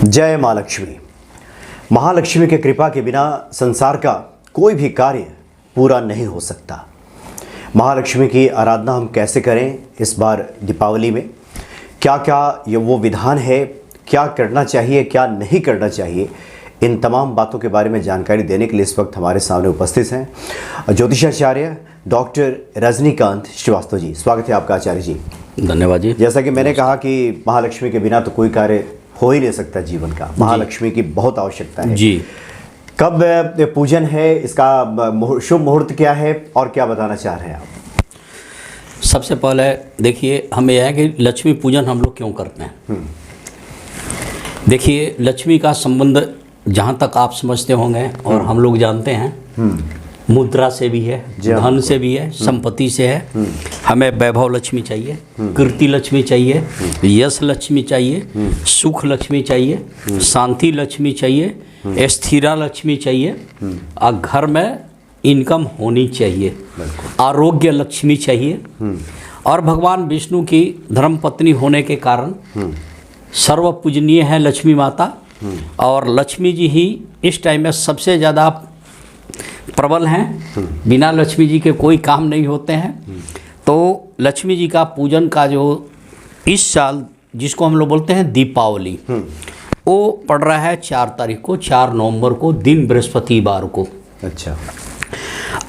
जय माँ लक्ष्मी। महालक्ष्मी के कृपा के बिना संसार का कोई भी कार्य पूरा नहीं हो सकता। महालक्ष्मी की आराधना हम कैसे करें इस बार दीपावली में, क्या क्या ये वो विधान है, क्या करना चाहिए क्या नहीं करना चाहिए, इन तमाम बातों के बारे में जानकारी देने के लिए इस वक्त हमारे सामने उपस्थित हैं ज्योतिषाचार्य डॉक्टर रजनीकांत श्रीवास्तव जी। स्वागत है आपका आचार्य जी। धन्यवाद जी। जैसा कि मैंने कहा कि महालक्ष्मी के बिना तो कोई कार्य हो ही नहीं सकता जीवन का, महालक्ष्मी की बहुत आवश्यकता है जी। कब पूजन है, इसका शुभ मुहूर्त क्या है और क्या बताना चाह रहे हैं आप? सबसे पहले देखिए, हमें यह है कि लक्ष्मी पूजन हम लोग क्यों करते हैं। देखिए, लक्ष्मी का संबंध जहाँ तक आप समझते होंगे और हम लोग जानते हैं, मुद्रा से भी है, धन से भी है, संपत्ति से है। हमें वैभव लक्ष्मी चाहिए, कीर्ति लक्ष्मी चाहिए, यश लक्ष्मी चाहिए, सुख लक्ष्मी चाहिए, शांति लक्ष्मी चाहिए, स्थिरा लक्ष्मी चाहिए, और घर में इनकम होनी चाहिए, आरोग्य लक्ष्मी चाहिए। और भगवान विष्णु की धर्मपत्नी होने के कारण सर्व पूजनीय है लक्ष्मी माता। और लक्ष्मी जी ही इस टाइम में सबसे ज़्यादा प्रबल हैं। बिना लक्ष्मी जी के कोई काम नहीं होते हैं। तो लक्ष्मी जी का पूजन का जो इस साल जिसको हम लोग बोलते हैं दीपावली, वो पड़ रहा है 4 तारीख को, 4 नवंबर को, दिन बृहस्पतिवार को। अच्छा।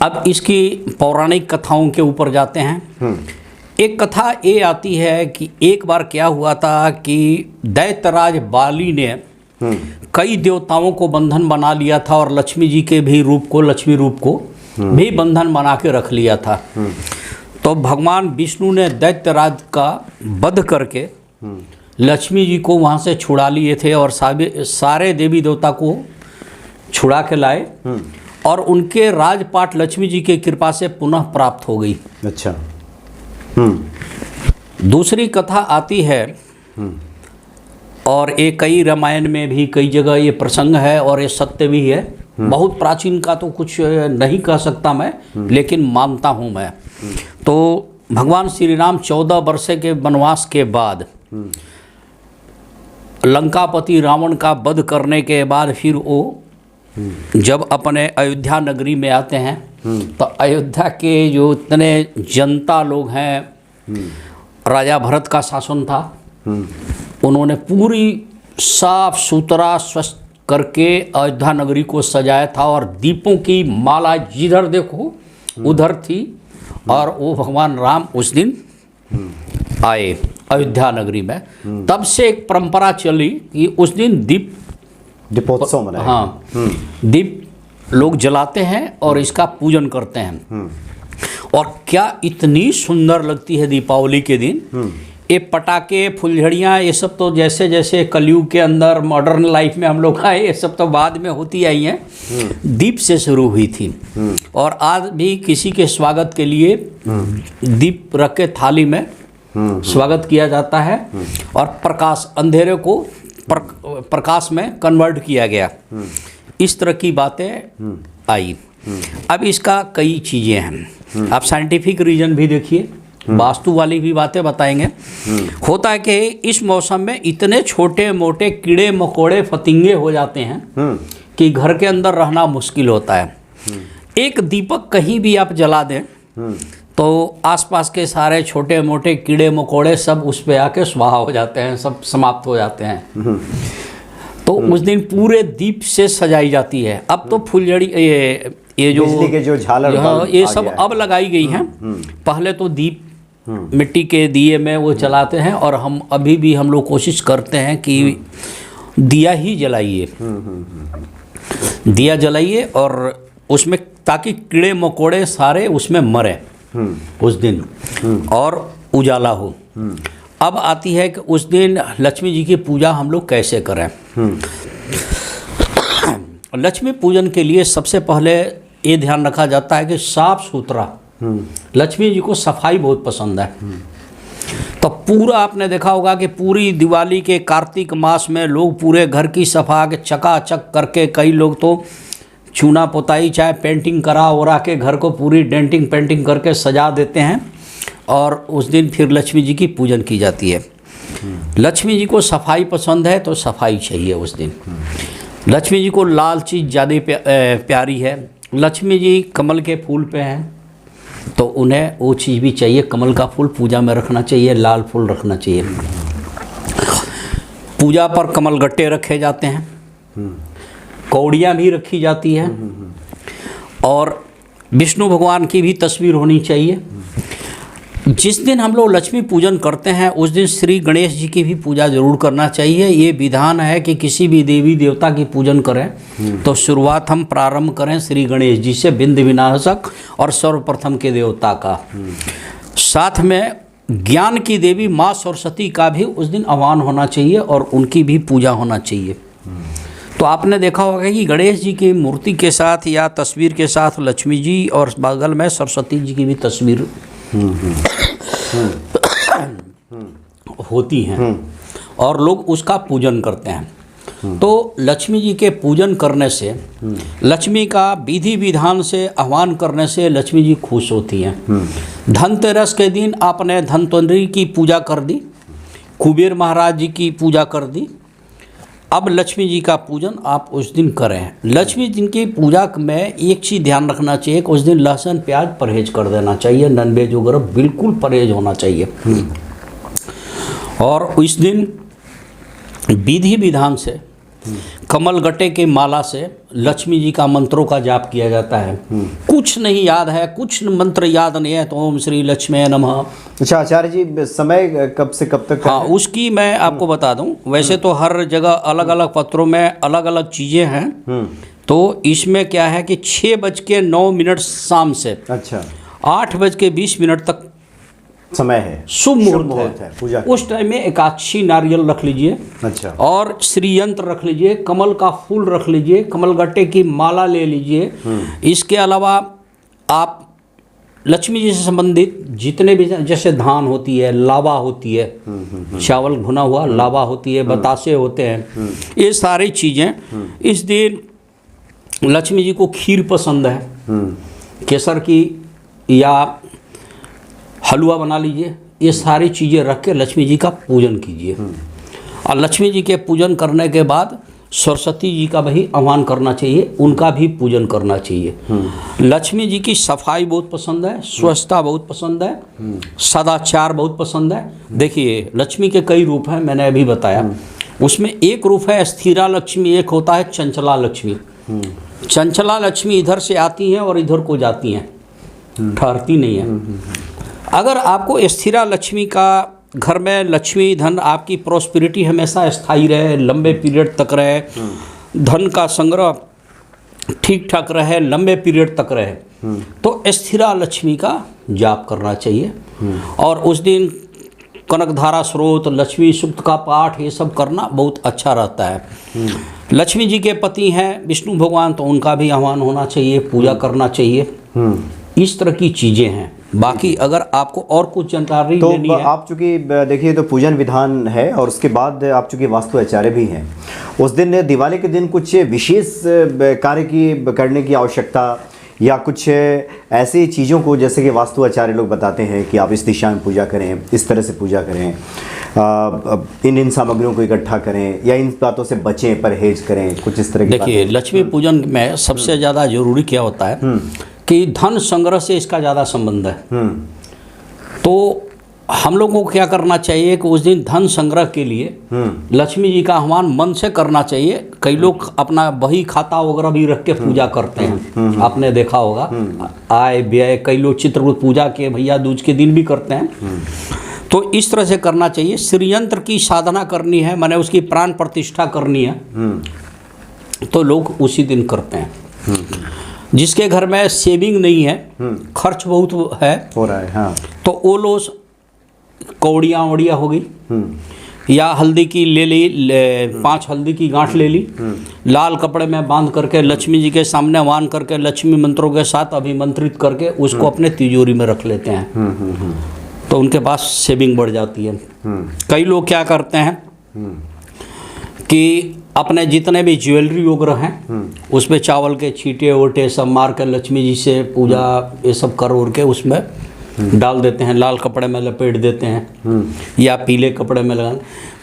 अब इसकी पौराणिक कथाओं के ऊपर जाते हैं। एक कथा ये आती है कि एक बार क्या हुआ था कि दैत्यराज बाली ने कई देवताओं को बंधन बना लिया था और लक्ष्मी जी के भी रूप को, लक्ष्मी रूप को भी बंधन बना के रख लिया था। तो भगवान विष्णु ने दैत्यराज का वध करके लक्ष्मी जी को वहाँ से छुड़ा लिए थे और सारे देवी देवता को छुड़ा के लाए और उनके राजपाट लक्ष्मी जी के कृपा से पुनः प्राप्त हो गई। अच्छा। दूसरी कथा आती है और ये कई रामायण में भी कई जगह ये प्रसंग है और ये सत्य भी है। बहुत प्राचीन का तो कुछ नहीं कह सकता मैं, लेकिन मानता हूँ मैं। तो भगवान श्री राम 14 वर्ष के वनवास के बाद लंकापति रावण का वध करने के बाद फिर वो जब अपने अयोध्या नगरी में आते हैं तो अयोध्या के जो इतने जनता लोग हैं, राजा भरत का शासन था, उन्होंने पूरी साफ सुथरा स्वच्छ करके अयोध्या नगरी को सजाया था और दीपों की माला जिधर देखो उधर थी। और वो भगवान राम उस दिन आए अयोध्या नगरी में। तब से एक परंपरा चली कि उस दिन दीपोत्सव मनाया। हाँ, दीप लोग जलाते हैं और इसका पूजन करते हैं। और क्या इतनी सुंदर लगती है दीपावली के दिन। ये पटाखे, फुलझड़ियाँ, ये सब तो जैसे जैसे कलयुग के अंदर मॉडर्न लाइफ में हम लोग आए, ये सब तो बाद में होती आई हैं। दीप से शुरू हुई थी और आज भी किसी के स्वागत के लिए दीप रख के थाली में स्वागत किया जाता है और प्रकाश, अंधेरे को प्रकाश में कन्वर्ट किया गया। इस तरह की बातें आई। अब इसका कई चीज़ें हैं। आप साइंटिफिक रीजन भी देखिए, वास्तु वाली भी बातें बताएंगे। होता है कि इस मौसम में इतने छोटे मोटे कीड़े मकोड़े फतिंगे हो जाते हैं कि घर के अंदर रहना मुश्किल होता है। एक दीपक कहीं भी आप जला दें तो आसपास के सारे छोटे मोटे कीड़े मकोड़े सब उस पे आके स्वाहा हो जाते हैं, सब समाप्त हो जाते हैं। तो उस दिन पूरे दीप से सजाई जाती है। अब तो फुलझड़ी, ये जो बिजली के जो झालर ये सब अब लगाई गई हैं। पहले तो दीप मिट्टी के दिए में वो चलाते हैं और हम अभी भी हम लोग कोशिश करते हैं कि दिया ही जलाइए, दिया जलाइए और उसमें, ताकि कीड़े मकोड़े सारे उसमें मरे उस दिन और उजाला हो। अब आती है कि उस दिन लक्ष्मी जी की पूजा हम लोग कैसे करें। लक्ष्मी पूजन के लिए सबसे पहले ये ध्यान रखा जाता है कि साफ सुथरा, लक्ष्मी जी को सफाई बहुत पसंद है। तो पूरा आपने देखा होगा कि पूरी दिवाली के कार्तिक मास में लोग पूरे घर की सफा के चकाचक करके, कई लोग तो चूना पोताई चाहे पेंटिंग करा वरा के घर को पूरी डेंटिंग पेंटिंग करके सजा देते हैं और उस दिन फिर लक्ष्मी जी की पूजन की जाती है। लक्ष्मी जी को सफाई पसंद है तो सफाई चाहिए उस दिन। लक्ष्मी जी को लाल चीज़ ज़्यादा प्यारी है। लक्ष्मी जी कमल के फूल पे हैं तो उन्हें वो चीज़ भी चाहिए, कमल का फूल पूजा में रखना चाहिए, लाल फूल रखना चाहिए। पूजा पर कमल गट्टे रखे जाते हैं, कौड़ियाँ भी रखी जाती है और विष्णु भगवान की भी तस्वीर होनी चाहिए। जिस दिन हम लोग लक्ष्मी पूजन करते हैं उस दिन श्री गणेश जी की भी पूजा जरूर करना चाहिए। ये विधान है कि किसी भी देवी देवता की पूजन करें तो शुरुआत हम प्रारंभ करें श्री गणेश जी से, विघ्न विनाशक और सर्वप्रथम के देवता का। साथ में ज्ञान की देवी माँ सरस्वती का भी उस दिन आह्वान होना चाहिए और उनकी भी पूजा होना चाहिए। तो आपने देखा होगा कि गणेश जी की मूर्ति के साथ या तस्वीर के साथ लक्ष्मी जी और बगल में सरस्वती जी की भी तस्वीर होती हैं और लोग उसका पूजन करते हैं। तो लक्ष्मी जी के पूजन करने से, लक्ष्मी का विधि विधान से आह्वान करने से लक्ष्मी जी खुश होती हैं। धनतेरस के दिन आपने धनवंतरी की पूजा कर दी, कुबेर महाराज जी की पूजा कर दी, अब लक्ष्मी जी का पूजन आप उस दिन करें। लक्ष्मी जी की पूजा में एक चीज़ ध्यान रखना चाहिए कि उस दिन लहसुन प्याज परहेज कर देना चाहिए, नॉनवेज वगैरह बिल्कुल परहेज होना चाहिए। और इस दिन विधि विधान से कमल गट्टे के माला से लक्ष्मी जी का मंत्रों का जाप किया जाता है। कुछ नहीं याद है, कुछ मंत्र याद नहीं है तो ओम श्री लक्ष्मी नमः। अच्छा आचार्य जी, समय कब से कब तक? हाँ, उसकी मैं आपको बता दूं। वैसे तो हर जगह अलग अलग पत्रों में अलग अलग चीज़ें हैं। तो इसमें क्या है कि 6:09 शाम से अच्छा 8:20 तक समय है, शुभ मुहूर्त है पूजा। उस टाइम में एकादशी नारियल रख लीजिए, अच्छा, और श्री यंत्र रख लीजिए, कमल का फूल रख लीजिए, कमल गट्टे की माला ले लीजिए। इसके अलावा आप लक्ष्मी जी से संबंधित जितने भी, जैसे धान होती है, लावा होती है, चावल भुना हुआ लावा होती है, बतासे होते हैं, ये सारी चीज़ें इस दिन लक्ष्मी जी को खीर पसंद है, केसर की या हलवा बना लीजिए। ये सारी चीज़ें रख के लक्ष्मी जी का पूजन कीजिए। और लक्ष्मी जी के पूजन करने के बाद सरस्वती जी का भी आह्वान करना चाहिए, उनका भी पूजन करना चाहिए। लक्ष्मी जी की सफाई बहुत पसंद है, स्वच्छता बहुत पसंद है, सदाचार बहुत पसंद है। देखिए लक्ष्मी के कई रूप हैं, मैंने अभी बताया। उसमें एक रूप है स्थिरा लक्ष्मी, एक होता है चंचला लक्ष्मी। चंचला लक्ष्मी इधर से आती हैं और इधर को जाती हैं, ठहरती नहीं है। अगर आपको स्थिरा लक्ष्मी का घर में लक्ष्मी धन आपकी प्रॉस्पेरिटी हमेशा स्थायी रहे, लंबे पीरियड तक रहे, धन का संग्रह ठीक ठाक रहे, लंबे पीरियड तक रहे, तो स्थिरा लक्ष्मी का जाप करना चाहिए। और उस दिन कनकधारा स्रोत, लक्ष्मी सूक्त का पाठ, ये सब करना बहुत अच्छा रहता है। लक्ष्मी जी के पति हैं विष्णु भगवान, तो उनका भी आह्वान होना चाहिए, पूजा करना चाहिए। इस तरह की चीज़ें हैं। बाकी अगर आपको और कुछ जानकारी तो लेनी है, आप चूँकि देखिए तो पूजन विधान है और उसके बाद आप चूँकि वास्तु आचार्य भी हैं, उस दिन दिवाली के दिन कुछ विशेष कार्य की करने की आवश्यकता या कुछ ऐसी चीज़ों को, जैसे कि वास्तु आचार्य लोग बताते हैं कि आप इस दिशा में पूजा करें, इस तरह से पूजा करें, इन सामग्रियों को इकट्ठा करें या इन बातों से बचें, परहेज करें, कुछ इस तरह की? देखिए लक्ष्मी पूजन में सबसे ज़्यादा जरूरी क्या होता है कि धन संग्रह से इसका ज़्यादा संबंध है। तो हम लोगों को क्या करना चाहिए कि उस दिन धन संग्रह के लिए लक्ष्मी जी का आह्वान मन से करना चाहिए। कई लोग अपना बही खाता वगैरह भी रख के पूजा करते हैं, आपने देखा होगा। आय व्यय, कई लोग चित्रकूट पूजा के भैया दूज के दिन भी करते हैं। तो इस तरह से करना चाहिए। श्रीयंत्र की साधना करनी है, माने उसकी प्राण प्रतिष्ठा करनी है, तो लोग उसी दिन करते हैं। जिसके घर में सेविंग नहीं है, खर्च बहुत है हो रहा है, हाँ, तो वो लोग कौड़ियाँ वड़ियाँ हो गई, या हल्दी की ले ली, 5 हल्दी की गांठ ले ली, लाल कपड़े में बांध करके लक्ष्मी जी के सामने आह्वान करके लक्ष्मी मंत्रों के साथ अभिमंत्रित करके उसको अपने तिजोरी में रख लेते हैं। तो उनके पास सेविंग बढ़ जाती है। कई लोग क्या करते हैं कि अपने जितने भी ज्वेलरी वगैरह हैं उस पर चावल के छींटे वोटे सब मार कर लक्ष्मी जी से पूजा ये सब कर उड़ के उसमें डाल देते हैं, लाल कपड़े में लपेट देते हैं या पीले कपड़े में लगा,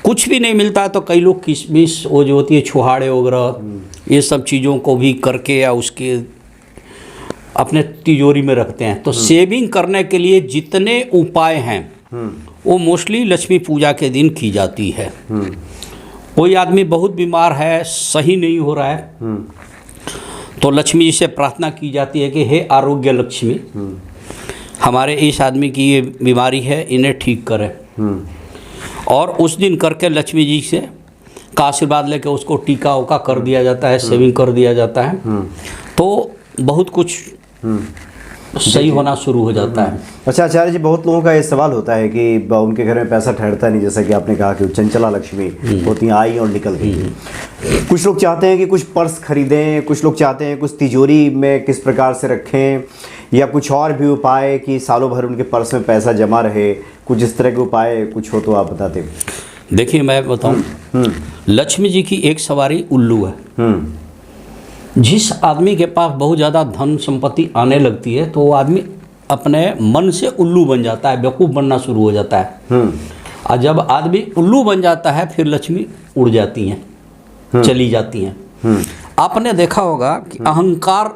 कुछ भी नहीं मिलता है तो कई लोग किशमिश वो जो होती है छुहाड़े वगैरह ये सब चीज़ों को भी करके या उसके अपने तिजोरी में रखते हैं। तो सेविंग करने के लिए जितने उपाय हैं वो मोस्टली लक्ष्मी पूजा के दिन की जाती है। कोई आदमी बहुत बीमार है, सही नहीं हो रहा है, तो लक्ष्मी जी से प्रार्थना की जाती है कि हे आरोग्य लक्ष्मी, हमारे इस आदमी की ये बीमारी है, इन्हें ठीक करें। और उस दिन करके लक्ष्मी जी से का आशीर्वाद लेके उसको टीका उका कर दिया जाता है, सेविंग कर दिया जाता है, तो बहुत कुछ सही होना शुरू हो जाता है। अच्छा आचार्य जी, बहुत लोगों का ये सवाल होता है कि उनके घर में पैसा ठहरता नहीं, जैसा कि आपने कहा कि चंचला लक्ष्मी होती हैं, आई और निकल गई। कुछ लोग चाहते हैं कि कुछ पर्स खरीदें, कुछ लोग चाहते हैं कुछ तिजोरी में किस प्रकार से रखें, या कुछ और भी उपाय कि सालों भर उनके पर्स में पैसा जमा रहे, कुछ इस तरह के उपाय कुछ हो तो आप बताते। देखिए मैं बताऊं, लक्ष्मी जी की एक सवारी उल्लू है। जिस आदमी के पास बहुत ज़्यादा धन संपत्ति आने लगती है तो वो आदमी अपने मन से उल्लू बन जाता है, बेवकूफ़ बनना शुरू हो जाता है। और जब आदमी उल्लू बन जाता है फिर लक्ष्मी उड़ जाती हैं, चली जाती हैं। आपने देखा होगा कि अहंकार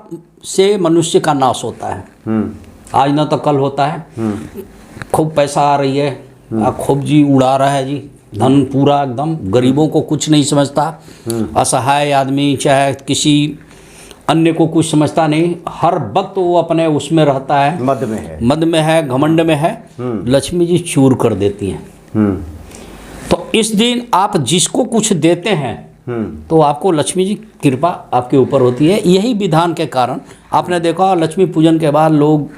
से मनुष्य का नाश होता है। आज ना तो कल होता है, खूब पैसा आ रही है, खूब जी उड़ा रहा है जी, धन पूरा एकदम, गरीबों को कुछ नहीं समझता, असहाय आदमी चाहे किसी अन्य को कुछ समझता नहीं, हर वक्त वो अपने उसमें रहता है, मद में है, घमंड में है। लक्ष्मी जी चूर कर देती हैं। तो इस दिन आप जिसको कुछ देते हैं तो आपको लक्ष्मी जी कृपा आपके ऊपर होती है। यही विधान के कारण आपने देखा लक्ष्मी पूजन के बाद लोग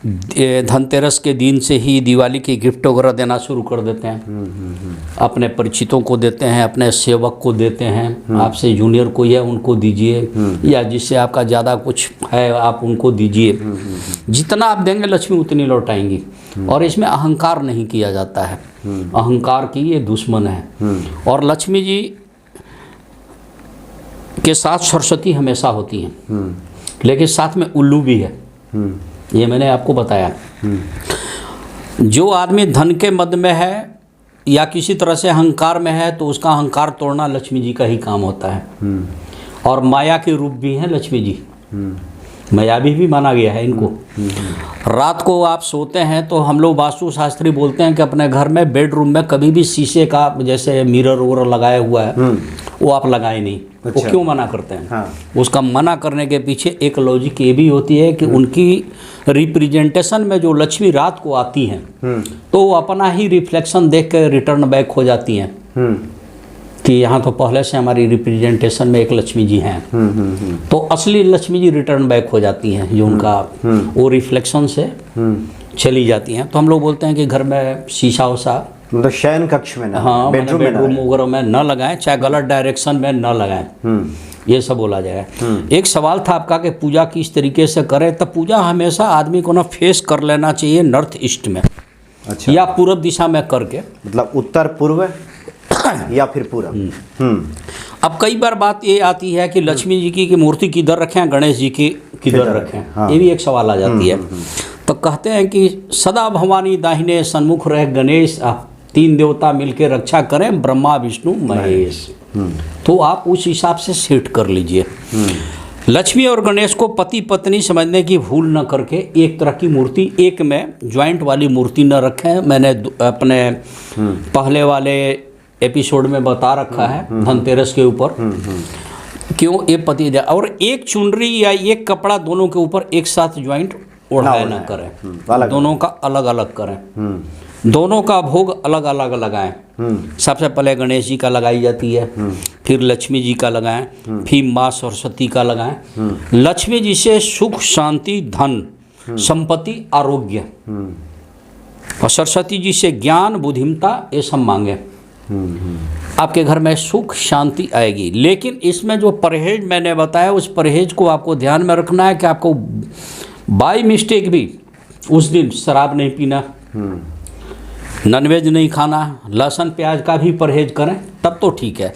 धनतेरस के दिन से ही दिवाली की गिफ्ट वगैरह देना शुरू कर देते हैं। अपने परिचितों को देते हैं, अपने सेवक को देते हैं, आपसे जूनियर कोई है उनको दीजिए, या जिससे आपका ज़्यादा कुछ है आप उनको दीजिए। जितना आप देंगे लक्ष्मी उतनी लौटाएंगी। और इसमें अहंकार नहीं किया जाता है, अहंकार की ये दुश्मन है। और लक्ष्मी जी के साथ सरस्वती हमेशा होती हैं, लेकिन साथ में उल्लू भी है, ये मैंने आपको बताया। जो आदमी धन के मद में है या किसी तरह से अहंकार में है तो उसका अहंकार तोड़ना लक्ष्मी जी का ही काम होता है। और माया के रूप भी हैं लक्ष्मी जी, मायावी भी माना गया है इनको। रात को आप सोते हैं तो हम लोग वास्तु शास्त्री बोलते हैं कि अपने घर में बेडरूम में कभी भी शीशे का जैसे मिरर वगैरह लगाया हुआ है वो आप लगाए नहीं। अच्छा। वो क्यों मना करते हैं? हाँ। उसका मना करने के पीछे एक लॉजिक ये भी होती है कि उनकी रिप्रेजेंटेशन में जो लक्ष्मी रात को आती हैं तो वो अपना ही रिफ्लेक्शन देख के रिटर्न बैक हो जाती हैं कि यहाँ तो पहले से हमारी रिप्रेजेंटेशन में एक लक्ष्मी जी हैं। तो असली लक्ष्मी जी रिटर्न बैक हो जाती हैं, जो उनका वो रिफ्लेक्शन से चली जाती हैं। तो हम लोग बोलते हैं कि घर में शीशा उषा मतलब शयन कक्ष में ना, हाँ, बेडरूम वगैरह में न लगाएं, चाहे गलत डायरेक्शन में न लगाएं, ये सब बोला जाएगा। एक सवाल था आपका कि पूजा किस तरीके से करें, तब पूजा हमेशा आदमी को ना फेस कर लेना चाहिए नॉर्थ ईस्ट में। अच्छा। या पूर्व दिशा में करके, मतलब उत्तर पूर्व या फिर पूरब। अब कई बार बात ये आती है कि लक्ष्मी जी की मूर्ति किधर रखें, गणेश जी की किधर रखें, हाँ। ये भी एक सवाल आ जाती है। तो कहते हैं कि सदा भवानी दाहिने सन्मुख रहे गणेश, तीन देवता मिलकर रक्षा करें ब्रह्मा विष्णु महेश। तो आप उस हिसाब से सेट कर लीजिए। लक्ष्मी और गणेश को पति पत्नी समझने की भूल न करके एक तरह की मूर्ति, एक में ज्वाइंट वाली मूर्ति न रखें। मैंने अपने पहले वाले एपिसोड में बता रखा है धनतेरस के ऊपर क्यों ये पति और एक चुनरी या एक कपड़ा दोनों के ऊपर एक साथ ज्वाइंट ओढ़ाया ना करें, दोनों का अलग अलग करें, दोनों का भोग अलग अलग लगाएं। सबसे पहले गणेश जी का लगाई जाती है, फिर लक्ष्मी जी का लगाएं, फिर माँ सरस्वती का लगाएं। लक्ष्मी जी से सुख शांति धन संपत्ति आरोग्य, और सरस्वती जी से ज्ञान बुद्धिमता ये सब मांगे। आपके घर में सुख शांति आएगी। लेकिन इसमें जो परहेज मैंने बताया उस परहेज को आपको ध्यान में रखना है कि आपको बाय मिस्टेक भी उस दिन शराब नहीं पीना, नॉनवेज नहीं खाना, लहसुन प्याज का भी परहेज करें, तब तो ठीक है।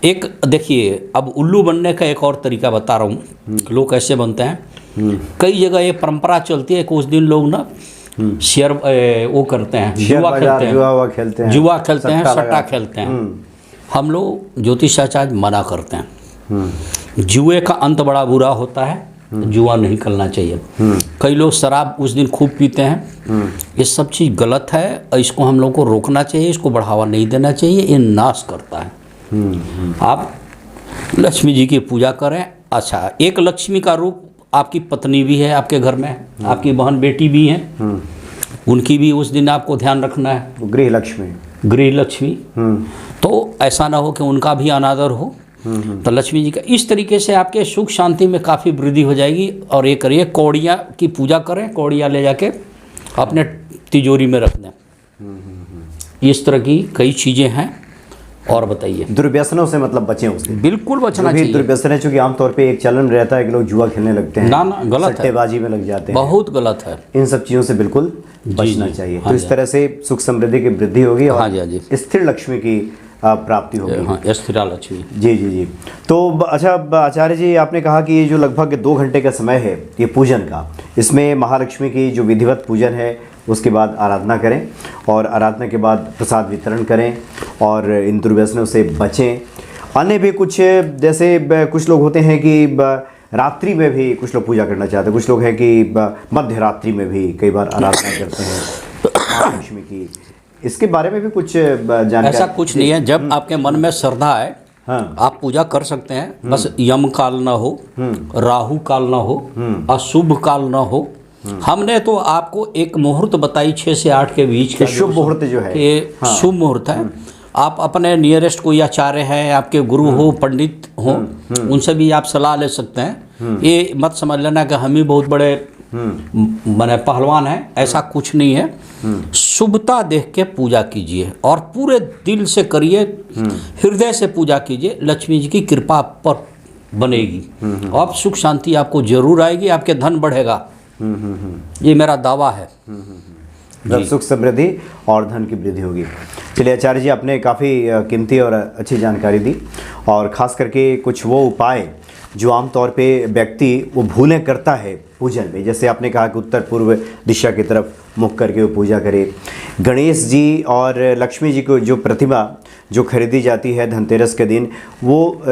एक देखिए, अब उल्लू बनने का एक और तरीका बता रहा हूँ। लोग कैसे बनते हैं, कई जगह ये परंपरा चलती है कि उस दिन लोग ना शेयर वो करते हैं, शेयर जुआ बाजार, खेलते हैं, जुआ खेलते हैं, जुआ खेलते हैं, सट्टा सट्टा लगाते खेलते हैं। हम लोग ज्योतिषाचार्य मना करते हैं। जुए का अंत बड़ा बुरा होता है, जुआ नहीं करना चाहिए। कई लोग शराब उस दिन खूब पीते हैं, ये सब चीज़ गलत है और इसको हम लोग को रोकना चाहिए, इसको बढ़ावा नहीं देना चाहिए, ये नाश करता है। आप लक्ष्मी जी की पूजा करें। अच्छा, एक लक्ष्मी का रूप आपकी पत्नी भी है आपके घर में, आपकी बहन बेटी भी हैं, उनकी भी उस दिन आपको ध्यान रखना है। गृह लक्ष्मी, गृह लक्ष्मी, तो ऐसा ना हो कि उनका भी अनादर हो। तो लक्ष्मी जी का इस तरीके से आपके सुख शांति में काफ़ी वृद्धि हो जाएगी। और ये करिए, कौड़ियाँ की पूजा करें, कौड़ियाँ ले जाके अपने तिजोरी में रख दें। इस तरह की कई चीज़ें हैं। और बताइए, दुर्व्यसनों से मतलब बचें उससे। बिल्कुल बचना जो भी चाहिए। दुर्व्यसन है, चूंकि आमतौर पे एक चलन रहता है कि लोग जुआ खेलने लगते हैं, ना ना, गलत है, सट्टेबाजी में लग जाते हैं, बहुत गलत है। इन सब चीज़ों से बिल्कुल बचना चाहिए। हाँ तो इस जी। तरह से सुख समृद्धि की वृद्धि होगी हाँ जी, हाँ और जी। स्थिर लक्ष्मी की प्राप्ति होगी। हाँ, स्थिरा लक्ष्मी। जी जी जी। तो अच्छा आचार्य जी, आपने कहा कि ये जो लगभग 2 घंटे का समय है ये पूजन का, इसमें महालक्ष्मी की जो विधिवत पूजन है उसके बाद आराधना करें और आराधना के बाद प्रसाद वितरण करें और इन दुर्व्यसनों से बचें। अन्य भी कुछ, जैसे कुछ लोग होते हैं कि रात्रि में भी कुछ लोग पूजा करना चाहते हैं, कुछ लोग हैं कि मध्य रात्रि में भी कई बार आराधना करते हैं महालक्ष्मी की, इसके बारे में भी कुछ जानकारी? ऐसा कुछ नहीं है, जब आपके मन में श्रद्धा है, हाँ, आप पूजा कर सकते हैं। बस यम काल ना हो, राहु काल ना हो, अशुभ काल ना हो। हमने तो आपको एक मुहूर्त बताई 6 से 8 के बीच का, शुभ मुहूर्त जो है, हाँ, शुभ मुहूर्त है। आप अपने नियरेस्ट कोई आचार्य हैं, आपके गुरु हो, पंडित हो, उनसे भी आप सलाह ले सकते हैं। ये मत समझ लेना कि हम ही बहुत बड़े माने पहलवान हैं, ऐसा कुछ नहीं है। शुभता देख के पूजा कीजिए और पूरे दिल से करिए, हृदय से पूजा कीजिए, लक्ष्मी जी की कृपा पर बनेगी। अब सुख शांति आपको जरूर आएगी, आपके धन बढ़ेगा, ये मेरा दावा है। सुख समृद्धि और धन की वृद्धि होगी। चलिए आचार्य जी, आपने काफ़ी कीमती और अच्छी जानकारी दी, और ख़ास करके कुछ वो उपाय जो आमतौर पे व्यक्ति वो भूलें करता है पूजन में, जैसे आपने कहा कि उत्तर पूर्व दिशा की तरफ मुख करके वो पूजा करे। गणेश जी और लक्ष्मी जी को जो प्रतिमा जो खरीदी जाती है धनतेरस के दिन, वो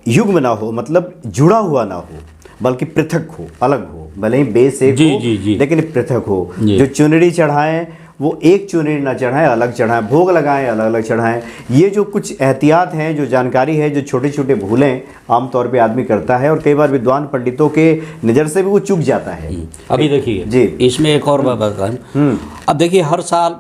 युग्म ना हो, मतलब जुड़ा हुआ ना हो, बल्कि पृथक हो, अलग हो, भले ही बेस एक हो, लेकिन पृथक हो। जो चुनरी चढ़ाएं वो एक चुनरी ना चढ़ाएं, अलग चढ़ाएं, भोग लगाएं अलग अलग चढ़ाएं। ये जो कुछ एहतियात हैं, जो जानकारी है, जो छोटे छोटे भूलें आमतौर पे आदमी करता है और कई बार विद्वान पंडितों के नज़र से भी वो चूक जाता है। अभी देखिए जी, इसमें एक और बात बताएं। अब देखिए, हर साल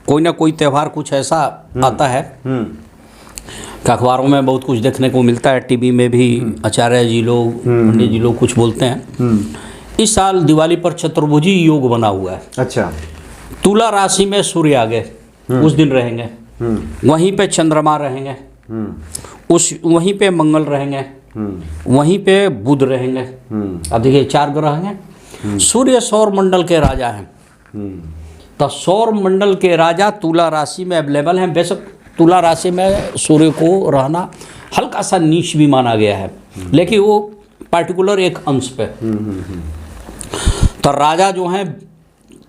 कोई ना कोई त्यौहार कुछ ऐसा आता है कि अखबारों में बहुत कुछ देखने को मिलता है, टीवी में भी आचार्य जी लोग, पंडित जी लोग कुछ बोलते हैं। इस साल दिवाली पर चतुर्भुजी योग बना हुआ है। अच्छा, तुला राशि में सूर्य आ गए, उस दिन रहेंगे, वहीं पे चंद्रमा रहेंगे, वहीं पे मंगल रहेंगे, वहीं पे बुध रहेंगे। अब देखिए 4 ग्रह हैं। सूर्य सौर मंडल के राजा हैं, तो सौर मंडल के राजा तुला राशि में अवेलेबल हैं। बेशक तुला राशि में सूर्य को रहना हल्का सा नीच भी माना गया है, लेकिन वो पार्टिकुलर एक अंश पे। तो राजा जो हैं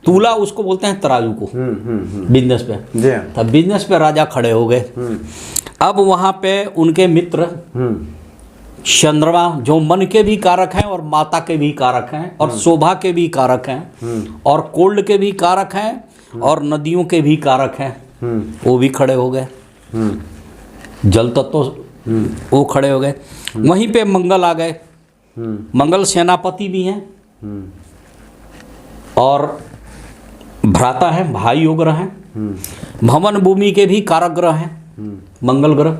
तुला, उसको बोलते हैं तराजू को, बिजनेस पे। तो बिजनेस पे राजा खड़े हो गए। अब वहाँ पे उनके मित्र चंद्रमा, जो मन के भी कारक हैं और माता के भी कारक हैं और शोभा के भी कारक हैं और कोल्ड के भी कारक हैं और नदियों के भी कारक हैं, वो भी खड़े हो गए। जल तत्व वो खड़े हो गए। वहीं पे मंगल आ गए। मंगल सेनापति भी हैं और भ्राता हैं, भाई योग ग्रह हैं। भवन भूमि के भी कारक ग्रह हैं मंगल ग्रह,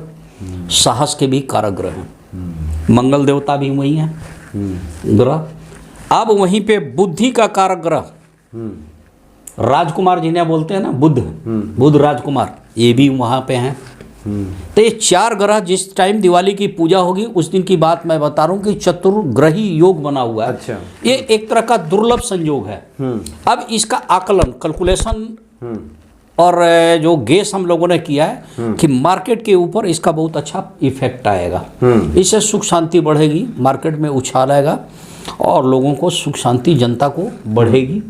साहस के भी कारक ग्रह हैं, मंगल देवता भी वही हैं ग्रह। अब वहीं पे बुद्धि का कारक ग्रह, राजकुमार जिन्हें बोलते हैं ना, बुध राजकुमार, ये भी वहाँ पे हैं। तो ये 4 ग्रह जिस टाइम दिवाली की पूजा होगी उस दिन की बात मैं बता रहा हूँ कि चतुर्ग्रही योग बना हुआ है। अच्छा। ये एक तरह का दुर्लभ संयोग है। अब इसका आकलन, कैलकुलेशन और जो गेस हम लोगों ने किया है कि मार्केट के ऊपर इसका बहुत अच्छा इफेक्ट आएगा। इससे सुख शांति बढ़ेगी, मार्केट में उछाल आएगा। और लोगों को सुख शांति जनता को बढ़ेगी।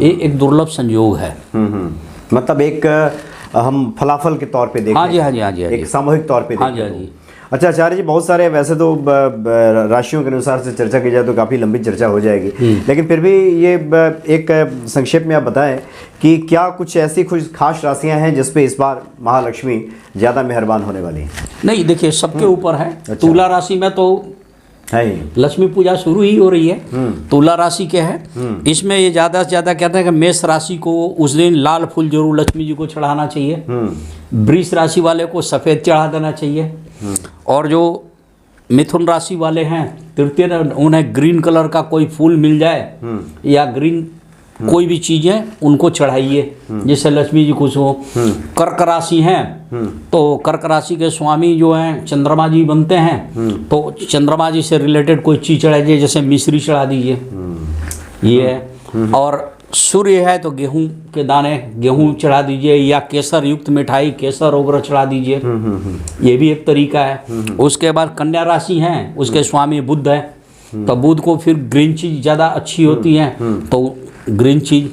ये एक दुर्लभ संयोग है। मतलब एक हम फलाफल के तौर पे देखें, हाँ जी, हाँ जी, हाँ जी, हाँ जी। एक सामूहिक तौर पे हाँ देखें जी, हाँ तो। जी। अच्छा आचार्य जी, बहुत सारे वैसे तो राशियों के अनुसार से चर्चा की जाए तो काफ़ी लंबी चर्चा हो जाएगी, लेकिन फिर भी ये एक संक्षेप में आप बताएं कि क्या कुछ ऐसी कुछ खास राशियां हैं जिस पे इस बार महालक्ष्मी ज़्यादा मेहरबान होने वाली हैं? नहीं, देखिए सबके ऊपर है। तुला राशि में तो है ही। लक्ष्मी पूजा शुरू ही हो रही है। तुला राशि के है, इसमें ये ज़्यादा से ज़्यादा कहते हैं कि मेष राशि को उस दिन लाल फूल जरूर लक्ष्मी जी को चढ़ाना चाहिए। वृष राशि वाले को सफ़ेद चढ़ा देना चाहिए। और जो मिथुन राशि वाले हैं तृतीय, उन्हें ग्रीन कलर का कोई फूल मिल जाए या ग्रीन कोई भी चीज़ें उनको चढ़ाइए जिससे लक्ष्मी जी खुश हो। कर्क राशि हैं तो कर्क राशि के स्वामी जो हैं चंद्रमा जी बनते हैं, तो चंद्रमा जी से रिलेटेड कोई चीज़ चढ़ाइए, जैसे मिश्री चढ़ा दीजिए, ये है। और सूर्य है तो गेहूं के दाने, गेहूं चढ़ा दीजिए, या केसर युक्त मिठाई केसर वगैरह चढ़ा दीजिए, ये भी एक तरीका है। उसके बाद कन्या राशि हैं, उसके स्वामी बुध है, तो बुध को फिर ग्रीन चीज़ ज़्यादा अच्छी होती है, तो ग्रीन चीज़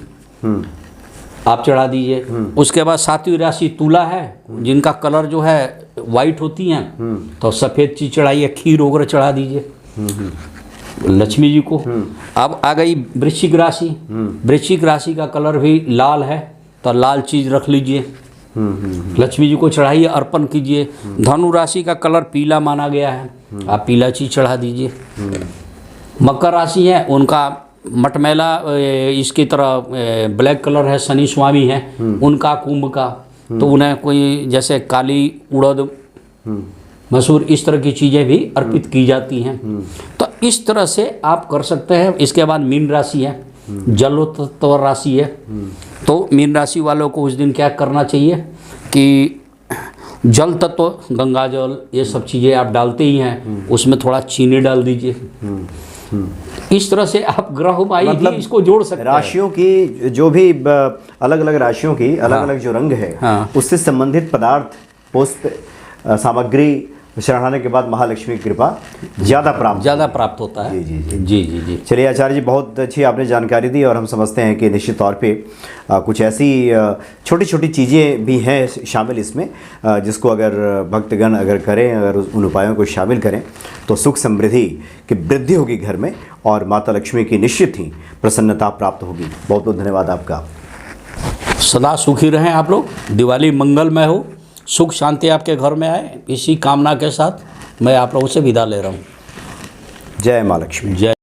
आप चढ़ा दीजिए। उसके बाद सातवीं राशि तुला है, जिनका कलर जो है वाइट होती हैं, तो सफ़ेद चीज़ चढ़ाइए, खीर वगैरह चढ़ा दीजिए लक्ष्मी जी को। अब आ गई वृश्चिक राशि। वृश्चिक राशि का कलर भी लाल है, तो लाल चीज़ रख लीजिए, लक्ष्मी जी को चढ़ाइए, अर्पण कीजिए। धनु राशि का कलर पीला माना गया है, आप पीला चीज़ चढ़ा दीजिए। मकर राशि है, उनका मटमैला इसकी तरह ब्लैक कलर है, शनि स्वामी है उनका, कुंभ का, तो उन्हें कोई जैसे काली उड़द मसूर इस तरह की चीज़ें भी अर्पित की जाती हैं। तो इस तरह से आप कर सकते हैं। इसके बाद मीन राशि है, जल तत्व राशि है, तो मीन राशि वालों को उस दिन क्या करना चाहिए कि जल तत्व, गंगा जल, ये सब चीज़ें आप डालते ही हैं, उसमें थोड़ा चीनी डाल दीजिए। इस तरह से आप ग्रहमाई मतलब भी इसको जोड़ सकते हैं। राशियों की जो भी अलग अलग राशियों की अलग अलग जो रंग है, उससे संबंधित पदार्थ, पुष्प, सामग्री चढ़ाने के बाद महालक्ष्मी की कृपा ज़्यादा प्राप्त होता है। जी जी जी जी जी। चलिए आचार्य जी, बहुत अच्छी आपने जानकारी दी, और हम समझते हैं कि निश्चित तौर पे कुछ ऐसी छोटी छोटी चीज़ें भी हैं शामिल इसमें, जिसको अगर भक्तगण अगर करें, अगर उन उपायों को शामिल करें तो सुख समृद्धि की वृद्धि होगी घर में, और माता लक्ष्मी की निश्चित ही प्रसन्नता प्राप्त होगी। बहुत बहुत धन्यवाद आपका। सदा सुखी रहें आप लोग, दिवाली मंगलमय हो, सुख शांति आपके घर में आए, इसी कामना के साथ मैं आप लोगों से विदा ले रहा हूँ। जय माँ लक्ष्मी। जय।